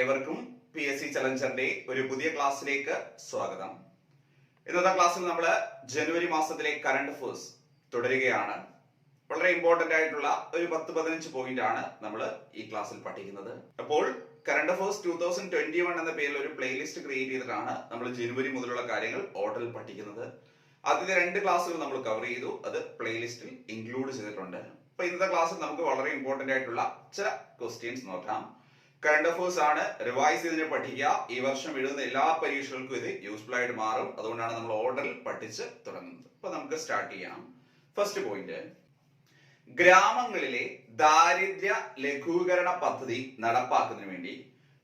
ഏവർക്കും PSC ചലഞ്ചറിന്റെ ഒരു പുതിയ ക്ലാസ്സിലേക്ക് സ്വാഗതം. ഇന്നത്തെ ക്ലാസ്സിൽ നമ്മൾ ജനുവരി മാസത്തിലെ കറണ്ട് അഫയേഴ്സ് തുടരുകയാണ്. വളരെ ഇമ്പോർട്ടന്റ് ആയിട്ടുള്ള ഒരു 10-15 പോയിന്റ് ആണ് നമ്മൾ ഈ ക്ലാസ്സിൽ പഠിക്കുന്നത്. അപ്പോൾ കറണ്ട് അഫയേഴ്സ് 2021 എന്ന പേരിൽ ഒരു പ്ലേലിസ്റ്റ് ക്രിയേറ്റ് ചെയ്തിട്ടാണ് നമ്മൾ ജനുവരി മുതലുള്ള കാര്യങ്ങൾ ഓർഡറിൽ പഠിക്കുന്നത്. ആദ്യത്തെ 2 ക്ലാസ്സുകൾ നമ്മൾ കവർ ചെയ്തു, അത് പ്ലേലിസ്റ്റിൽ ഇൻക്ലൂഡ് ചെയ്തിട്ടുണ്ട്. അപ്പൊ ഇന്നത്തെ ക്ലാസ്സിൽ നമുക്ക് വളരെ ഇമ്പോർട്ടന്റ് ആയിട്ടുള്ള ചില ക്വസ്റ്റ്യൻസ് നോക്കാം. കറണ്ട് അഫയേഴ്സ് ആണ്, റിവൈസ് ചെയ്തിട്ട് പഠിക്കുക. ഈ വർഷം എഴുതുന്ന എല്ലാ പരീക്ഷകൾക്കും ഇത് യൂസ്ഫുൾ ആയിട്ട് മാറും. അതുകൊണ്ടാണ് നമ്മൾ ഓർഡറിൽ പഠിച്ച് തുടങ്ങുന്നത്. അപ്പൊ നമുക്ക് സ്റ്റാർട്ട് ചെയ്യാം. ഫസ്റ്റ് പോയിന്റ്, ഗ്രാമങ്ങളിലെ ദാരിദ്ര്യ ലഘൂകരണ പദ്ധതി നടപ്പാക്കുന്നതിന് വേണ്ടി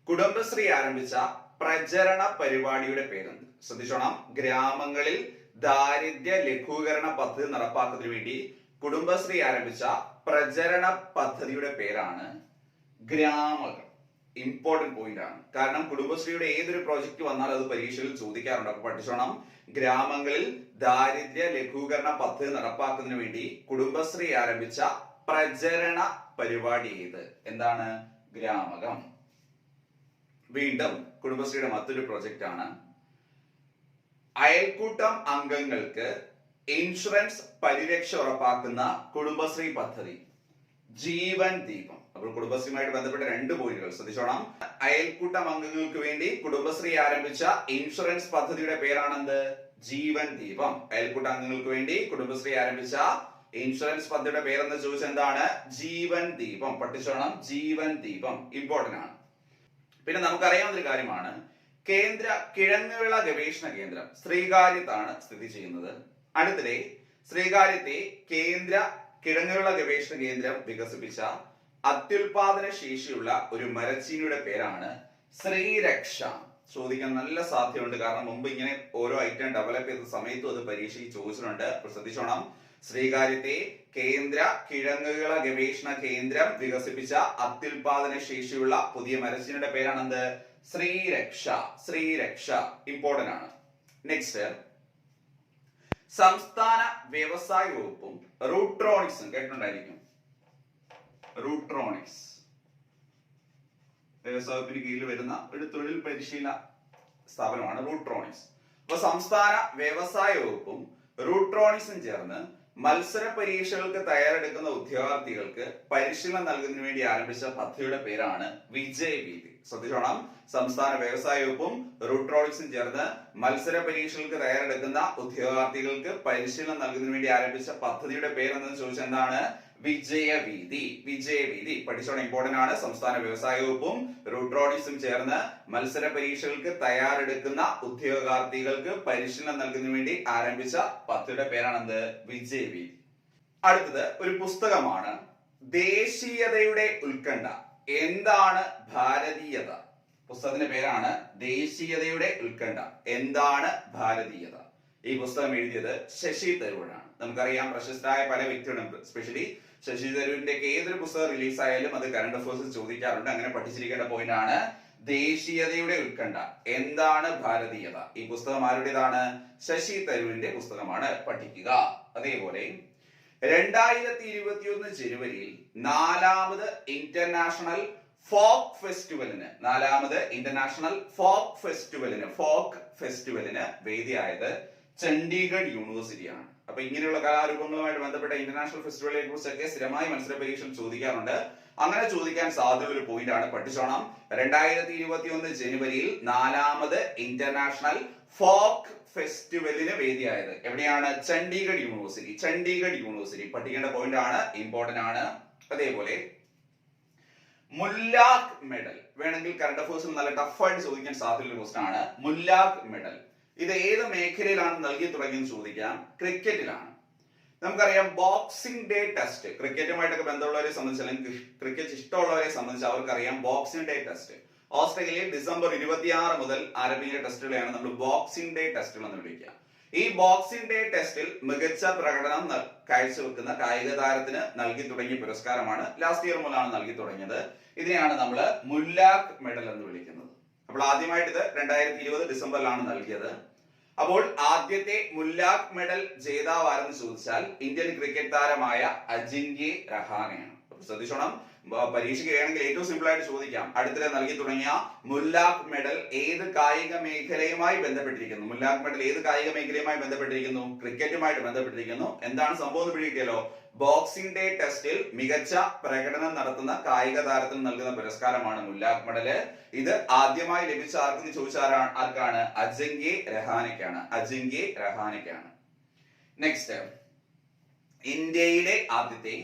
കുടുംബശ്രീ ആരംഭിച്ച പ്രചരണ പരിപാടിയുടെ പേരെന്ത്? ശ്രദ്ധിച്ചോണം, ഗ്രാമങ്ങളിൽ ദാരിദ്ര്യ ലഘൂകരണ പദ്ധതി നടപ്പാക്കുന്നതിന് വേണ്ടി കുടുംബശ്രീ ആരംഭിച്ച പ്രചരണ പദ്ധതിയുടെ പേരാണ് ഗ്രാമങ്ങൾ. ഇമ്പോർട്ടന്റ് പോയിന്റ് ആണ്, കാരണം കുടുംബശ്രീയുടെ ഏതൊരു പ്രോജക്റ്റ് വന്നാലും അത് പരീക്ഷയിൽ ചോദിക്കാറുണ്ട്. അപ്പൊ പഠിച്ചോണം, ഗ്രാമങ്ങളിൽ ദാരിദ്ര്യ ലഘൂകരണ പദ്ധതി നടപ്പാക്കുന്നതിന് വേണ്ടി കുടുംബശ്രീ ആരംഭിച്ച പ്രചരണ പരിപാടി ഏത്? എന്താണ്? ഗ്രാമകം. വീണ്ടും കുടുംബശ്രീയുടെ മറ്റൊരു പ്രോജക്റ്റ് ആണ് അയൽക്കൂട്ടം അംഗങ്ങൾക്ക് ഇൻഷുറൻസ് പരിരക്ഷ ഉറപ്പാക്കുന്ന കുടുംബശ്രീ പദ്ധതി ജീവൻ ദീപം. അപ്പോൾ കുടുംബശ്രീയുമായിട്ട് ബന്ധപ്പെട്ട 2 പോയിന്റുകൾ ശ്രദ്ധിച്ചോണം. അയൽക്കൂട്ടം അംഗങ്ങൾക്ക് വേണ്ടി കുടുംബശ്രീ ആരംഭിച്ച ഇൻഷുറൻസ് പദ്ധതിയുടെ പേരാണെന്ത്? ജീവൻ ദീപം. അയൽക്കൂട്ട അംഗങ്ങൾക്ക് വേണ്ടി കുടുംബശ്രീ ആരംഭിച്ച ഇൻഷുറൻസ് പദ്ധതിയുടെ പേരെന്ന് ചോദിച്ചാൽ എന്താണ്? ജീവൻ ദീപം. പഠിച്ചോണം, ജീവൻ ദീപം ഇമ്പോർട്ടന്റ് ആണ്. പിന്നെ നമുക്കറിയാവുന്ന ഒരു കാര്യമാണ്, കേന്ദ്ര കിഴങ്ങുവിള ഗവേഷണ കേന്ദ്രം ശ്രീകാര്യത്താണ് സ്ഥിതി ചെയ്യുന്നത്. അടുത്തിടെ ശ്രീകാര്യത്തെ കേന്ദ്ര കിഴങ്ങുവിള ഗവേഷണ കേന്ദ്രം വികസിപ്പിച്ച അത്യുൽപാദന ശേഷിയുള്ള ഒരു മരച്ചീനിയുടെ പേരാണ് ശ്രീരക്ഷ. ചോദിക്കാൻ നല്ല സാധ്യതയുണ്ട്, കാരണം മുമ്പ് ഇങ്ങനെ ഓരോ ഐറ്റം ഡെവലപ്പ് ചെയ്ത സമയത്തും അത് പരീക്ഷയിൽ ചോദിച്ചിട്ടുണ്ട്. ശ്രദ്ധിച്ചോണം, ശ്രീകാര്യത്തെ കേന്ദ്ര കിഴങ്ങുവിള ഗവേഷണ കേന്ദ്രം വികസിപ്പിച്ച അത്യുൽപാദന ശേഷിയുള്ള പുതിയ മരച്ചീനിയുടെ പേരാണെന്ത്? ശ്രീരക്ഷ. ശ്രീരക്ഷ ഇമ്പോർട്ടന്റ് ആണ്. നെക്സ്റ്റ്, സംസ്ഥാന വ്യവസായ വകുപ്പും റൂട്രോണിക്സും കേട്ടിട്ടുണ്ടായിരിക്കും. റൂട്രോണിക്സ് വ്യവസായ വകുപ്പിന് കീഴിൽ വരുന്ന ഒരു തൊഴിൽ പരിശീലന സ്ഥാപനമാണ് റൂട്രോണിക്സ്. അപ്പൊ സംസ്ഥാന വ്യവസായ വകുപ്പും റൂട്രോണിക്സും ചേർന്ന് മത്സര പരീക്ഷകൾക്ക് തയ്യാറെടുക്കുന്ന ഉദ്യോഗാർത്ഥികൾക്ക് പരിശീലനം നൽകുന്നതിന് വേണ്ടി ആരംഭിച്ച പദ്ധതിയുടെ പേരാണ് വിജയവീഥി. ശ്രദ്ധിച്ചോണം, സംസ്ഥാന വ്യവസായ വകുപ്പും റൂട്രോണിക്സും ചേർന്ന് മത്സര പരീക്ഷകൾക്ക് തയ്യാറെടുക്കുന്ന ഉദ്യോഗാർത്ഥികൾക്ക് പരിശീലനം നൽകുന്നതിന് വേണ്ടി ആരംഭിച്ച പദ്ധതിയുടെ പേരെന്ന് ചോദിച്ചാൽ എന്താണ്? വിജയവീഥി. വിജയവീഥി പഠിച്ചോണം, ഇമ്പോർട്ടന്റ് ആണ്. സംസ്ഥാന വ്യവസായ വകുപ്പും റൂട്രോണിക്സും ചേർന്ന് മത്സര പരീക്ഷകൾക്ക് തയ്യാറെടുക്കുന്ന ഉദ്യോഗാർത്ഥികൾക്ക് പരിശീലനം നൽകുന്നതിന് വേണ്ടി ആരംഭിച്ച പദ്ധതിയുടെ പേരാണെന്ത്? വിജയവീഥി. അടുത്തത് ഒരു പുസ്തകമാണ്, ദേശീയതയുടെ ഉത്കണ്ഠ. എന്താണ് ഭാരതീയത? പുസ്തകത്തിന്റെ പേരാണ് ദേശീയതയുടെ ഉത്കണ്ഠ. എന്താണ് ഭാരതീയത? ഈ പുസ്തകം എഴുതിയത് ശശി തരൂരാണ്. നമുക്കറിയാം, പ്രശസ്തരായ പല വ്യക്തികളും, സ്പെഷ്യലി ശശി തരൂരിന്റെ ഏതൊരു പുസ്തകം റിലീസ് ആയാലും അത് കറണ്ട് അഫയേഴ്സിൽ ചോദിക്കാറുണ്ട്. അങ്ങനെ പഠിച്ചിരിക്കേണ്ട പോയിന്റ് ആണ് ദേശീയതയുടെ ഉത്കണ്ഠ. എന്താണ് ഭാരതീയത? ഈ പുസ്തകം ആരുടേതാണ്? ശശി തരൂരിന്റെ പുസ്തകമാണ്. പഠിക്കുക. അതേപോലെ 2021 ജനുവരിയിൽ 4ാമത് ഇന്റർനാഷണൽ ഫോക്ക് ഫെസ്റ്റിവലിന് വേദിയായത് ചണ്ഡീഗഡ് യൂണിവേഴ്സിറ്റിയാണ്. അപ്പൊ ഇങ്ങനെയുള്ള കലാരൂപങ്ങളുമായിട്ട് ബന്ധപ്പെട്ട ഇന്റർനാഷണൽ ഫെസ്റ്റിവലിനെ കുറിച്ചൊക്കെ സ്ഥിരമായി മത്സര പരീക്ഷയിൽ ചോദിക്കാറുണ്ട്. അങ്ങനെ ചോദിക്കാൻ സാധ്യതയുള്ള ഒരു പോയിന്റ് ആണ്. പഠിച്ചോണം, 2021 ജനുവരിയിൽ 4ാമത് ഇന്റർനാഷണൽ ഫോക്ക് ഫെസ്റ്റിവലിന് വേദിയായത് എവിടെയാണ്? ചണ്ഡീഗഡ് യൂണിവേഴ്സിറ്റി. ചണ്ഡീഗഡ് യൂണിവേഴ്സിറ്റി പഠിക്കേണ്ട പോയിന്റ് ആണ്, ഇമ്പോർട്ടന്റ് ആണ്. അതേപോലെ മുല്ലാഖ് മെഡൽ വേണമെങ്കിൽ കറണ്ട് അഫയേഴ്സിൽ നല്ല ടഫായിട്ട് ചോദിക്കാൻ സാധ്യതയുള്ള ക്വസ്റ്റ്യൻ ആണ്. മുല്ലാഖ് മെഡൽ ഇത് ഏത് മേഖലയിലാണ് നൽകി തുടങ്ങിയെന്ന് ചോദിക്കാം. ക്രിക്കറ്റിലാണ്. നമുക്കറിയാം, ബോക്സിംഗ് ഡേ ടെസ്റ്റ്, ക്രിക്കറ്റുമായിട്ടൊക്കെ ബന്ധമുള്ളവരെ സംബന്ധിച്ച് അല്ലെങ്കിൽ ക്രിക്കറ്റ് ഇഷ്ടമുള്ളവരെ സംബന്ധിച്ച് അവർക്കറിയാം ബോക്സിംഗ് ഡേ ടെസ്റ്റ് ഓസ്ട്രേലിയയിൽ ഡിസംബർ 26 മുതൽ ആരംഭിക്കുന്ന ടെസ്റ്റുകളെയാണ് നമ്മൾ ബോക്സിംഗ് ഡേ ടെസ്റ്റുകൾ എന്ന് വിളിക്കുക. ഈ ബോക്സിംഗ് ഡേ ടെസ്റ്റിൽ മികച്ച പ്രകടനം കാഴ്ചവെക്കുന്ന കായിക താരത്തിന് നൽകി തുടങ്ങിയ പുരസ്കാരമാണ്. ലാസ്റ്റ് ഇയർ മുതലാണ് നൽകി തുടങ്ങിയത്. ഇതിനെയാണ് നമ്മൾ മുല്ലാഖ് മെഡൽ എന്ന് വിളിക്കുന്നത്. അപ്പോൾ ആദ്യമായിട്ട് ഇത് 2020 ഡിസംബറിലാണ് നൽകിയത്. അപ്പോൾ ആദ്യത്തെ മുല്ലാഖ് മെഡൽ ജേതാവ് ആരെന്ന് ചോദിച്ചാൽ ഇന്ത്യൻ ക്രിക്കറ്റ് താരമായ അജിങ്ക്യ രഹാനെയാണ്. ശ്രദ്ധിച്ചോണം, പരീക്ഷയ്ക്ക് വേണമെങ്കിൽ ഏറ്റവും സിമ്പിൾ ആയിട്ട് ചോദിക്കാം. അടുത്തിടെ നൽകി തുടങ്ങിയ മുല്ലാഖ് മെഡൽ ഏത് കായിക മേഖലയുമായി ബന്ധപ്പെട്ടിരിക്കുന്നു? മുല്ലാഖ് മെഡൽ ഏത് കായിക മേഖലയുമായി ബന്ധപ്പെട്ടിരിക്കുന്നു? ക്രിക്കറ്റുമായിട്ട് ബന്ധപ്പെട്ടിരിക്കുന്നു. എന്താണ് സംഭവം എന്ന് പിടികിട്ടിയല്ലോ. ബോക്സിംഗ് ഡേ ടെസ്റ്റിൽ മികച്ച പ്രകടനം നടത്തുന്ന കായിക താരത്തിന് നൽകുന്ന പുരസ്കാരമാണ് മുല്ലാഖ് മെഡല്. ഇത് ആദ്യമായി ലഭിച്ച ആർക്കെന്ന് ചോദിച്ചാൽ ആർക്കാണ്? അജിങ്ക്യ രഹാനെക്കാണ്. അജിങ്ക്യ രഹാനെക്കാണ്. നെക്സ്റ്റ്, ഇന്ത്യയിലെ ആദ്യത്തെ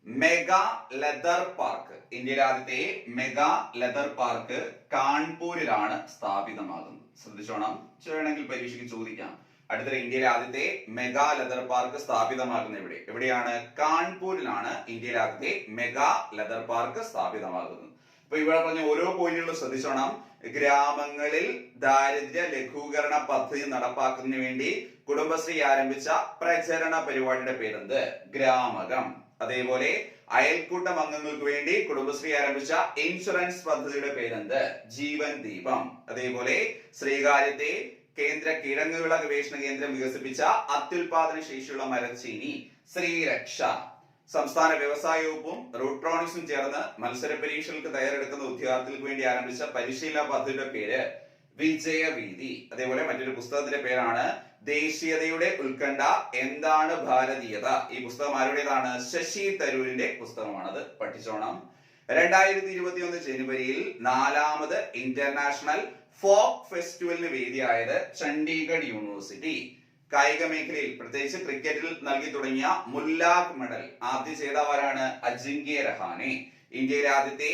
മെഗാ ലെതർ പാർക്ക്. ഇന്ത്യയിലെ ആദ്യത്തെ മെഗാ ലെതർ പാർക്ക് കാൺപൂരിലാണ് സ്ഥാപിതമാകുന്നത്. ശ്രദ്ധിച്ചോണം, വേണമെങ്കിൽ പരീക്ഷയ്ക്ക് ചോദിക്കാം. അടുത്ത ഇന്ത്യയിലെ ആദ്യത്തെ മെഗാ ലെതർ പാർക്ക് സ്ഥാപിതമാകുന്നത് എവിടെയാണ്? കാൺപൂരിലാണ് ഇന്ത്യയിലെ ആദ്യത്തെ മെഗാ ലെതർ പാർക്ക് സ്ഥാപിതമാകുന്നത്. അപ്പൊ ഇവിടെ പറഞ്ഞ ഓരോ പോയിന്റുകളും ശ്രദ്ധിച്ചോണം. ഗ്രാമങ്ങളിൽ ദാരിദ്ര്യ ലഘൂകരണ പദ്ധതി നടപ്പാക്കുന്നതിന് വേണ്ടി കുടുംബശ്രീ ആരംഭിച്ച പ്രചരണ പരിപാടിയുടെ പേരെന്ത്? ഗ്രാമകം. അതേപോലെ അയൽക്കൂട്ടം അംഗങ്ങൾക്ക് വേണ്ടി കുടുംബശ്രീ ആരംഭിച്ച ഇൻഷുറൻസ് പദ്ധതിയുടെ പേരെന്ത്? ജീവൻ ദീപം. അതേപോലെ ശ്രീകാര്യത്തെ കേന്ദ്ര കിഴങ്ങുവിള ഗവേഷണ കേന്ദ്രം വികസിപ്പിച്ച അത്യുൽപാദന ശേഷിയുള്ള മരച്ചീനി ശ്രീരക്ഷ. സംസ്ഥാന വ്യവസായ വകുപ്പും റൂട്രോണിക്സും ചേർന്ന് മത്സര പരീക്ഷകൾക്ക് തയ്യാറെടുക്കുന്ന ഉദ്യോഗാർത്ഥികൾക്ക് വേണ്ടി ആരംഭിച്ച പരിശീലന പദ്ധതിയുടെ പേര് വിജയവീതി. അതേപോലെ മറ്റൊരു പുസ്തകത്തിന്റെ പേരാണ് ദേശീയതയുടെ ഉത്കണ്ഠ എന്താണ് ഭാരതീയത. ഈ പുസ്തകം ആരുടേതാണ്? ശശി തരൂരിന്റെ പുസ്തകമാണ്. അത് പഠിച്ചോണം. 2021 ജനുവരിയിൽ 4ാമത് ഇന്റർനാഷണൽ ഫോക്ക് ഫെസ്റ്റിവലിന് വേദിയായത് ചണ്ഡീഗഡ് യൂണിവേഴ്സിറ്റി. കായിക മേഖലയിൽ പ്രത്യേകിച്ച് ക്രിക്കറ്റിൽ നൽകി തുടങ്ങിയ മുല്ലാഖ് മെഡൽ ആദ്യ ജേതാവാരാണ്? അജിങ്ക്യ രഹാനെ. ഇന്ത്യയിലെ ആദ്യത്തെ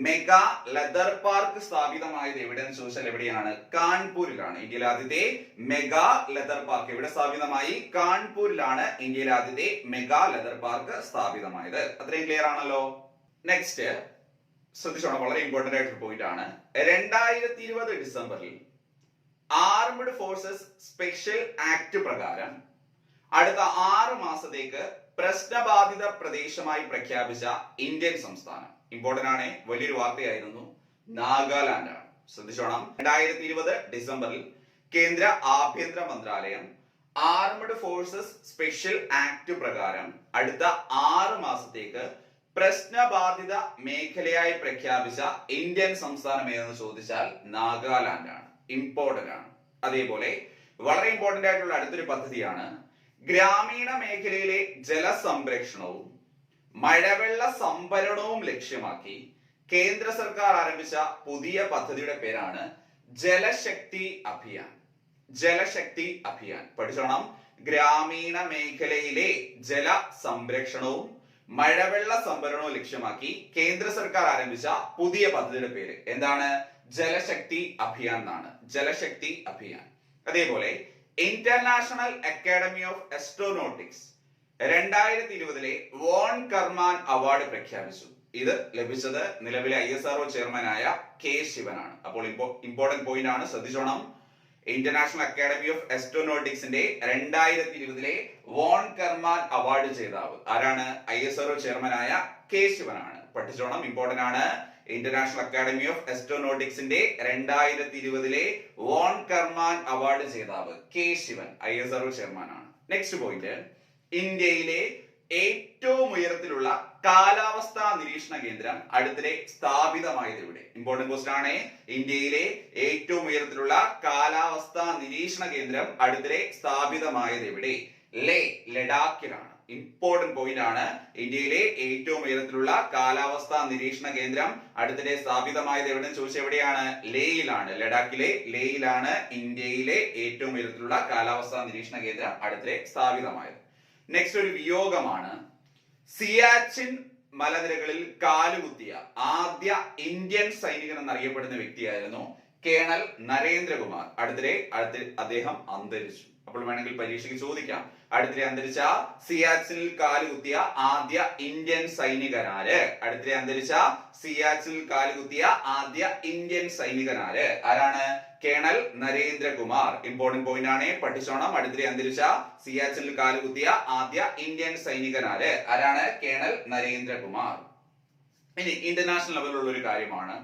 മെഗാ ലെതർ പാർക്ക് സ്ഥാപിതമായത് എവിടെയെന്ന് ചോദിച്ചാൽ എവിടെയാണ്? കാൺപൂരിലാണ്. ഇന്ത്യയിലെ ആദ്യത്തെ മെഗാ ലെതർ പാർക്ക് എവിടെ സ്ഥാപിതമായി? കാൺപൂരിലാണ് ഇന്ത്യയിലെ ആദ്യത്തെ മെഗാ ലെതർ പാർക്ക് സ്ഥാപിതമായത്. അത്രയും ക്ലിയർ ആണല്ലോ. നെക്സ്റ്റ് ശ്രദ്ധിച്ചോണം, വളരെ ഇമ്പോർട്ടന്റ് ആയിട്ടൊരു പോയിന്റ് ആണ്. 2020 ഡിസംബറിൽ ആർമഡ് ഫോഴ്സസ് സ്പെഷ്യൽ ആക്ട് പ്രകാരം അടുത്ത 6 മാസത്തേക്ക് പ്രശ്നബാധിത പ്രദേശമായി പ്രഖ്യാപിച്ച ഇന്ത്യൻ സംസ്ഥാനം, ഇമ്പോർട്ടന്റ് ആണ്, വലിയൊരു വാർത്തയായിരുന്നു, നാഗാലാൻഡ് ആണ്. ശ്രദ്ധിച്ചോണം, 2020 ഡിസംബറിൽ കേന്ദ്ര ആഭ്യന്തര മന്ത്രാലയം ആർമഡ് ഫോഴ്സസ് സ്പെഷ്യൽ ആക്ട് പ്രകാരം അടുത്ത 6 മാസത്തേക്ക് പ്രശ്നബാധിത മേഖലയായി പ്രഖ്യാപിച്ച ഇന്ത്യൻ സംസ്ഥാനം ഏതെന്ന് ചോദിച്ചാൽ നാഗാലാൻഡ് ആണ്. ഇമ്പോർട്ടന്റ് ആണ്. അതേപോലെ വളരെ ഇമ്പോർട്ടന്റ് ആയിട്ടുള്ള അടുത്തൊരു പദ്ധതിയാണ് ഗ്രാമീണ മേഖലയിലെ ജലസംരക്ഷണവും മഴവെള്ള സംഭരണവും ലക്ഷ്യമാക്കി കേന്ദ്ര സർക്കാർ ആരംഭിച്ച പുതിയ പദ്ധതിയുടെ പേരാണ് ജലശക്തി അഭിയാൻ. ജലശക്തി അഭിയാൻ പഠിച്ചോണം. ഗ്രാമീണ മേഖലയിലെ ജല സംരക്ഷണവും മഴവെള്ള സംഭരണവും ലക്ഷ്യമാക്കി കേന്ദ്ര സർക്കാർ ആരംഭിച്ച പുതിയ പദ്ധതിയുടെ പേര് എന്താണ്? ജലശക്തി അഭിയാൻ എന്നാണ്. ജലശക്തി അഭിയാൻ. അതേപോലെ international academy of astronautics 2020 von Karman award പ്രഖ്യാപിച്ചു. ഇത് ലഭിച്ചത് നിലവിലെ ISRO ചെയർമാനായ കെ ശിവനാണ്. അപ്പോൾ ഇമ്പോർട്ടന്റ് പോയിന്റ് ആണ്, ശ്രദ്ധിച്ചോണം. ഇന്റർനാഷണൽ അക്കാഡമി ഓഫ് ആസ്ട്രോനോട്ടിക്സിന്റെ 2020 വോൺ കർമാൻ അവാർഡ് ജേതാവ് ആരാണ്? ISRO ചെയർമാനായ കെ ശിവനാണ്. പഠിച്ചോണം, ഇമ്പോർട്ടന്റ് ആണ്. ഇന്റർനാഷണൽ അക്കാഡമി ഓഫ് ആസ്ട്രോനോട്ടിക്സിന്റെ 2020 വോൺ കർമാൻ അവാർഡ് ജേതാവ് കെ ശിവൻ, ISRO ചെയർമാനാണ്. നെക്സ്റ്റ് പോയിന്റ്, ഇന്ത്യയിലെ ഏറ്റവും ഉയരത്തിലുള്ള കാലാവസ്ഥാ നിരീക്ഷണ കേന്ദ്രം അടുത്തിടെ സ്ഥാപിതമായത് ഇവിടെ. ഇമ്പോർട്ടന്റ് ക്വസ്റ്റ്യൻ ആണ്. ഇന്ത്യയിലെ ഏറ്റവും ഉയരത്തിലുള്ള കാലാവസ്ഥാ നിരീക്ഷണ കേന്ദ്രം അടുത്തിടെ സ്ഥാപിതമായത് എവിടെ? ലഡാക്കിലാണ്. ഇമ്പോർട്ടന്റ് പോയിന്റ് ആണ്. ഇന്ത്യയിലെ ഏറ്റവും ഉയരത്തിലുള്ള കാലാവസ്ഥാ നിരീക്ഷണ കേന്ദ്രം അടുത്തിടെ സ്ഥാപിതമായത് എവിടെന്ന് ചോദിച്ചാൽ എവിടെയാണ്? ലേയിലാണ്. ലഡാക്കിലെ ലേയിലാണ് ഇന്ത്യയിലെ ഏറ്റവും ഉയരത്തിലുള്ള കാലാവസ്ഥാ നിരീക്ഷണ കേന്ദ്രം അടുത്തിടെ സ്ഥാപിതമായത്. നെക്സ്റ്റ് ഒരു വിയോഗമാണ്. സിയാച്ചിൻ മലനിരകളിൽ കാലുകുത്തിയ ആദ്യ ഇന്ത്യൻ സൈനികൻ എന്നറിയപ്പെടുന്ന വ്യക്തിയായിരുന്നു കേണൽ നരേന്ദ്രകുമാർ. അടുത്തിടെ അദ്ദേഹം അന്തരിച്ചു. അപ്പോൾ വേണമെങ്കിൽ പരീക്ഷയ്ക്ക് ചോദിക്കാം, അടുത്തിടെ അന്തരിച്ച സിയാച്ചിനിൽ കാലുകുത്തിയ ആദ്യ ഇന്ത്യൻ സൈനികനാര്? അടുത്തിടെ അന്തരിച്ച സിയാച്ചിനിൽ കാലുകുത്തിയ ആദ്യ ഇന്ത്യൻ സൈനികനാര്? ആരാണ്? കേണൽ നരേന്ദ്രകുമാർ. ഇമ്പോർട്ടന്റ് പോയിന്റ് ആണ്, പഠിച്ചോണം. അടുത്തിടെ അന്തരിച്ച സിയാച്ചിനിൽ കാലുകുത്തിയ ആദ്യ ഇന്ത്യൻ സൈനികനാര്? ആരാണ്? കേണൽ നരേന്ദ്രകുമാർ. ഇനി ഇന്റർനാഷണൽ ലെവലിലുള്ള ഒരു കാര്യമാണ്,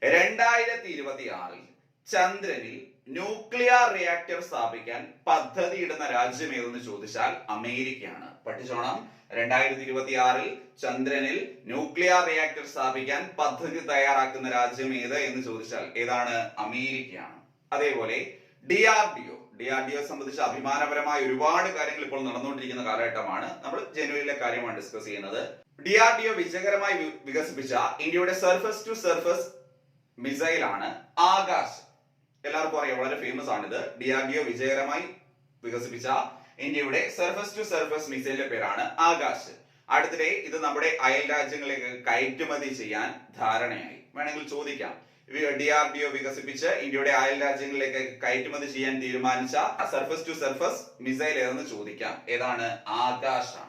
2026 ചന്ദ്രനിൽ ന്യൂക്ലിയർ റിയാക്ടർ സ്ഥാപിക്കാൻ പദ്ധതിയിടുന്ന രാജ്യം ഏതെന്ന് ചോദിച്ചാൽ അമേരിക്കയാണ്. പഠിച്ചോണം, 2026 ചന്ദ്രനിൽ ന്യൂക്ലിയർ റിയാക്ടർ സ്ഥാപിക്കാൻ പദ്ധതി തയ്യാറാക്കുന്ന രാജ്യം ഏത് എന്ന് ചോദിച്ചാൽ ഏതാണ്? അമേരിക്കയാണ്. അതേപോലെ DRDO സംബന്ധിച്ച് അഭിമാനപരമായ ഒരുപാട് കാര്യങ്ങൾ ഇപ്പോൾ നടന്നുകൊണ്ടിരിക്കുന്ന കാലഘട്ടമാണ്. നമ്മൾ ജനുവരിയിലെ കാര്യമാണ് ഡിസ്കസ് ചെയ്യുന്നത്. DRDO വിജയകരമായി വികസിപ്പിച്ച ഇന്ത്യയുടെ സർഫസ് ടു സർഫസ് മിസൈൽ ആണ് ആകാശ്. എല്ലാവർക്കും അറിയാം, വളരെ ഫേമസ് ആണിത്. DRDO വിജയകരമായി വികസിപ്പിച്ച ഇന്ത്യയുടെ സർഫസ് ടു സർഫസ് മിസൈലിന്റെ പേരാണ് ആകാശ്. അടുത്തിടെ ഇത് നമ്മുടെ അയൽ രാജ്യങ്ങളിലേക്ക് കയറ്റുമതി ചെയ്യാൻ ധാരണയായി. വേണമെങ്കിൽ ചോദിക്കാം, DRDO വികസിപ്പിച്ച് ഇന്ത്യയുടെ അയൽ രാജ്യങ്ങളിലേക്ക് കയറ്റുമതി ചെയ്യാൻ തീരുമാനിച്ച സർഫസ് ടു സർഫസ് മിസൈൽ ഏതെന്ന് ചോദിക്കാം. ഏതാണ്? ആകാശാണ്.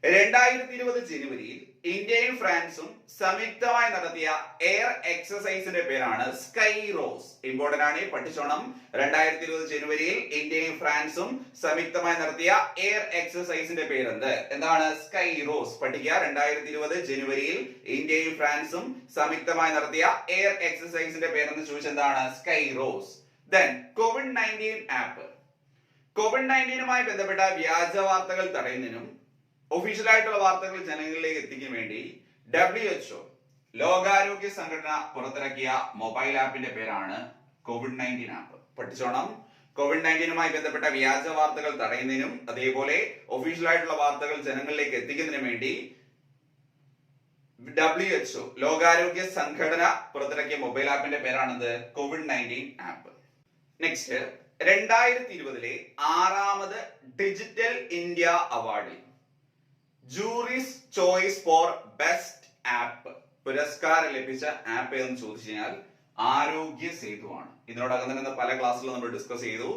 2020 ജനുവരിയിൽ ഇന്ത്യയും ഫ്രാൻസും സംയുക്തമായി നടത്തിയ എയർ എക്സസൈസിന്റെ പേരാണ് സ്കൈറോസ്. ഇമ്പോർട്ടന്റ് ആണ്, പഠിച്ചോണം. 2020 ജനുവരിയിൽ ഇന്ത്യയും ഫ്രാൻസും സംയുക്തമായി നടത്തിയ എയർ എക്സസൈസിന്റെ പേരെന്ത്? എന്താണ്? സ്കൈറോസ്. പഠിക്കുക, 2020 ജനുവരിയിൽ ഇന്ത്യയും ഫ്രാൻസും സംയുക്തമായി നടത്തിയ എയർ എക്സസൈസിന്റെ പേരെന്ന് ചോദിച്ചാൽ എന്താണ്? സ്കൈറോസ്. Then COVID-19 app. COVID-19മായി ബന്ധപ്പെട്ട വ്യാജ വാർത്തകൾ തടയുന്നതിനും ഒഫീഷ്യൽ ആയിട്ടുള്ള വാർത്തകൾ ജനങ്ങളിലേക്ക് എത്തിക്കാൻ വേണ്ടി WHO ലോകാരോഗ്യ സംഘടന പുറത്തിറക്കിയ മൊബൈൽ ആപ്പിന്റെ പേരാണ് COVID-19 ആപ്പ്. പഠിച്ചോണം, COVID-19മായി ബന്ധപ്പെട്ട വ്യാജ വാർത്തകൾ തടയുന്നതിനും അതേപോലെ ഒഫീഷ്യൽ ആയിട്ടുള്ള വാർത്തകൾ ജനങ്ങളിലേക്ക് എത്തിക്കുന്നതിനും വേണ്ടി WHO ലോകാരോഗ്യ സംഘടന പുറത്തിറക്കിയ മൊബൈൽ ആപ്പിന്റെ പേരാണെന്ത്? COVID-19 app. നെക്സ്റ്റ്, 2020 6ാമത് ഡിജിറ്റൽ ഇന്ത്യ അവാർഡിൽ jury's choice for best app പുരസ്കാരം ലഭിച്ച ആപ്പ് എന്ന് ചോദിച്ചു കഴിഞ്ഞാൽ ആരോഗ്യ സേതു ആണ്. ഇതിനോടകം തന്നെ പല ക്ലാസ്സിലും നമ്മൾ ഡിസ്കസ് ചെയ്തു.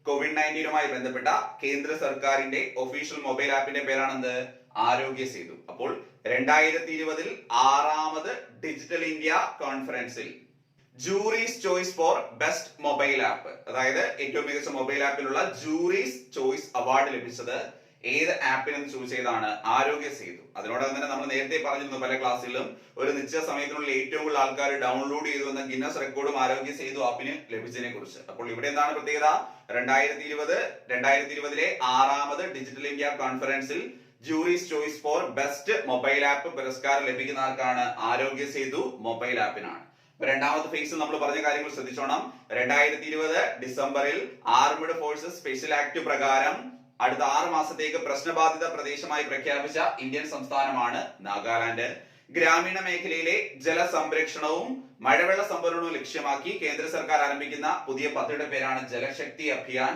COVID-19മായി ബന്ധപ്പെട്ട കേന്ദ്ര സർക്കാരിന്റെ ഒഫീഷ്യൽ മൊബൈൽ ആപ്പിന്റെ പേരാണെന്ത്? ആരോഗ്യ സേതു. അപ്പോൾ 2020 6ാമത് ഡിജിറ്റൽ ഇന്ത്യ കോൺഫറൻസിൽ jury's choice for best mobile app, അതായത് ഏറ്റവും മികച്ച മൊബൈൽ ആപ്പിലുള്ള ജൂറീസ് ചോയ്സ് അവാർഡ് ലഭിച്ചത് ഏത് ആപ്പിനെന്ന് ചോദിച്ചതാണ്? ആരോഗ്യ സേതു. അതിനോടൊപ്പം തന്നെ നമ്മൾ നേരത്തെ പറഞ്ഞിരുന്നു പല ക്ലാസ്സിലും, ഒരു നിശ്ചിത സമയത്തിനുള്ളിൽ ഏറ്റവും കൂടുതൽ ആൾക്കാർ ഡൗൺലോഡ് ചെയ്തു വന്ന ഗിന്നസ് റെക്കോർഡും ആരോഗ്യ സേതു ആപ്പിന് ലഭിച്ചതിനെ കുറിച്ച്. അപ്പോൾ ഇവിടെ എന്താണ് പ്രത്യേകത? 2020 6ാമത് ഡിജിറ്റൽ ഇന്ത്യ കോൺഫറൻസിൽ jury's choice for best mobile app പുരസ്കാരം ലഭിക്കുന്ന ആർക്കാണ്? ആരോഗ്യ സേതു മൊബൈൽ ആപ്പിനാണ്. രണ്ടാമത്തെ ഫേസ് നമ്മൾ പറഞ്ഞ കാര്യങ്ങൾ ശ്രദ്ധിച്ചോണം. 2020 ഡിസംബറിൽ ആർമഡ് ഫോഴ്സസ് സ്പെഷ്യൽ ആക്ട് പ്രകാരം അടുത്ത 6 മാസത്തേക്ക് പ്രശ്നബാധിത പ്രദേശമായി പ്രഖ്യാപിച്ച ഇന്ത്യൻ സംസ്ഥാനമാണ് നാഗാലാൻഡ്. ഗ്രാമീണ മേഖലയിലെ ജലസംരക്ഷണവും മഴവെള്ള സംഭരണവും ലക്ഷ്യമാക്കി കേന്ദ്ര സർക്കാർ ആരംഭിക്കുന്ന പുതിയ പദ്ധതിയുടെ പേരാണ് ജലശക്തി അഭിയാൻ.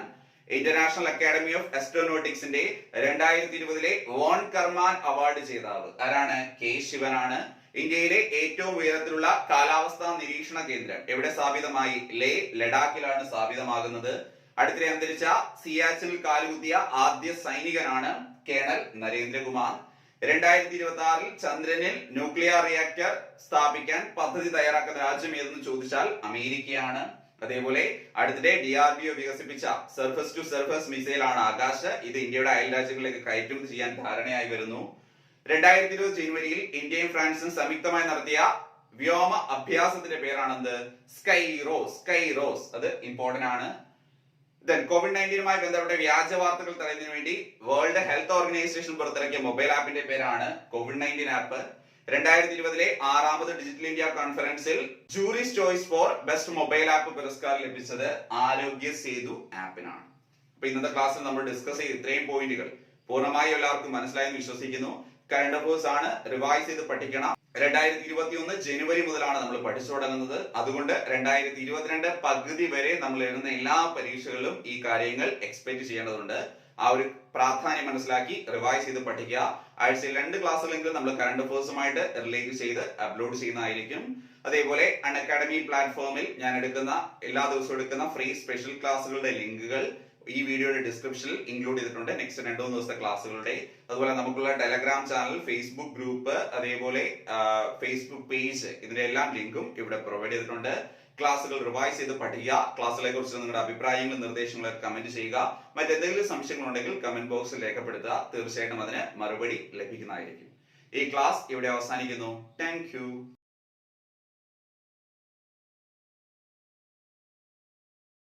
ഇന്റർനാഷണൽ അക്കാദമി ഓഫ് ആസ്ട്രോനോട്ടിക്സിന്റെ 2020 വോൺ കർമാൻ അവാർഡ് ജേതാവ് ആരാണ്? K ശിവനാണ്. ഇന്ത്യയിലെ ഏറ്റവും ഉയരത്തിലുള്ള കാലാവസ്ഥാ നിരീക്ഷണ കേന്ദ്രം എവിടെ സ്ഥാപിതമായി? ലഡാക്കിലാണ് സ്ഥാപിതമാകുന്നത്. അടുത്തിടെ അന്തരിച്ച സിയാച്ചിനിൽ കാലുകുത്തിയ ആദ്യ സൈനികനാണ് കേണൽ നരേന്ദ്രകുമാർ. 2026 ചന്ദ്രനിൽ ന്യൂക്ലിയർ റിയാക്ടർ സ്ഥാപിക്കാൻ പദ്ധതി തയ്യാറാക്കുന്ന രാജ്യം ഏതെന്ന് ചോദിച്ചാൽ അമേരിക്കയാണ്. അതേപോലെ അടുത്തിടെ DRDO വികസിപ്പിച്ച സർഫസ് ടു സർഫസ് മിസൈൽ ആണ് ആകാശ്. ഇത് ഇന്ത്യയുടെ അയൽ രാജ്യങ്ങളിലേക്ക് കയറ്റുമതി ചെയ്യാൻ ധാരണയായി വരുന്നു. 2020 ജനുവരിയിൽ ഇന്ത്യയും ഫ്രാൻസും സംയുക്തമായി നടത്തിയ വ്യോമ അഭ്യാസത്തിന്റെ പേരാണെന്ത്? സ്കൈറോസ്. അത് ഇമ്പോർട്ടന്റ് ആണ്. COVID-19മായി ബന്ധപ്പെട്ട വ്യാജ വാർത്തകൾ തടയുന്നതിന് വേണ്ടി വേൾഡ് ഹെൽത്ത് ഓർഗനൈസേഷൻ പുറത്തിറക്കിയ മൊബൈൽ ആപ്പിന്റെ പേരാണ് COVID-19 ആപ്പ്. 2020 6ാമത് ഡിജിറ്റൽ ഇന്ത്യ കോൺഫറൻസിൽ jury's choice for best mobile app പുരസ്കാരം ലഭിച്ചത് ആരോഗ്യ സേതു ആപ്പിനാണ്. അപ്പൊ ഇന്നത്തെ ക്ലാസ്സിൽ നമ്മൾ ഡിസ്കസ് ചെയ്ത ഇത്രയും പോയിന്റുകൾ പൂർണ്ണമായും എല്ലാവർക്കും മനസ്സിലായെന്ന് വിശ്വസിക്കുന്നു. കറണ്ട് അഫയേഴ്സ് ആണ്, റിവൈസ് ചെയ്ത് പഠിക്കണം. 2021 ജനുവരി മുതലാണ് നമ്മൾ പഠിച്ചു തുടങ്ങുന്നത്. അതുകൊണ്ട് 2022 പകുതി വരെ നമ്മൾ എഴുതുന്ന എല്ലാ പരീക്ഷകളിലും ഈ കാര്യങ്ങൾ എക്സ്പെക്ട് ചെയ്യേണ്ടതുണ്ട്. ആ ഒരു പ്രാധാന്യം മനസ്സിലാക്കി റിവൈസ് ചെയ്ത് പഠിക്കുക. ആഴ്ചയിൽ 2 ക്ലാസ്സുകളെങ്കിലും നമ്മൾ കറണ്ട് അഫയേഴ്സുമായിട്ട് റിലേറ്റ് ചെയ്ത് അപ്ലോഡ് ചെയ്യുന്നതായിരിക്കും. അതേപോലെ അൺഅക്കാഡമി പ്ലാറ്റ്ഫോമിൽ ഞാൻ എല്ലാ ദിവസവും എടുക്കുന്ന ഫ്രീ സ്പെഷ്യൽ ക്ലാസ്സുകളുടെ ലിങ്കുകൾ ഈ വീഡിയോയുടെ ഡിസ്ക്രിപ്ഷനിൽ ഇൻക്ലൂഡ് ചെയ്തിട്ടുണ്ട്. നെക്സ്റ്റ് 2-3 ദിവസത്തെ ക്ലാസ്സുകളുടെ. അതുപോലെ നമുക്കുള്ള ടെലഗ്രാം ചാനൽ, ഫേസ്ബുക്ക് ഗ്രൂപ്പ്, അതേപോലെ ഫേസ്ബുക്ക് പേജ്, ഇതിന്റെ എല്ലാം ലിങ്കും ഇവിടെ പ്രൊവൈഡ് ചെയ്തിട്ടുണ്ട്. ക്ലാസ്സുകൾ റിവൈസ് ചെയ്ത് പഠിക്കുക. ക്ലാസ്സുകളെ കുറിച്ച് നിങ്ങളുടെ അഭിപ്രായങ്ങളും നിർദ്ദേശങ്ങളും കമന്റ് ചെയ്യുക. മറ്റെന്തെങ്കിലും സംശയങ്ങളുണ്ടെങ്കിൽ കമന്റ് ബോക്സിൽ രേഖപ്പെടുത്തുക. തീർച്ചയായിട്ടും അതിന് മറുപടി ലഭിക്കുന്നതായിരിക്കും. ഈ ക്ലാസ് ഇവിടെ അവസാനിക്കുന്നു. Thank you.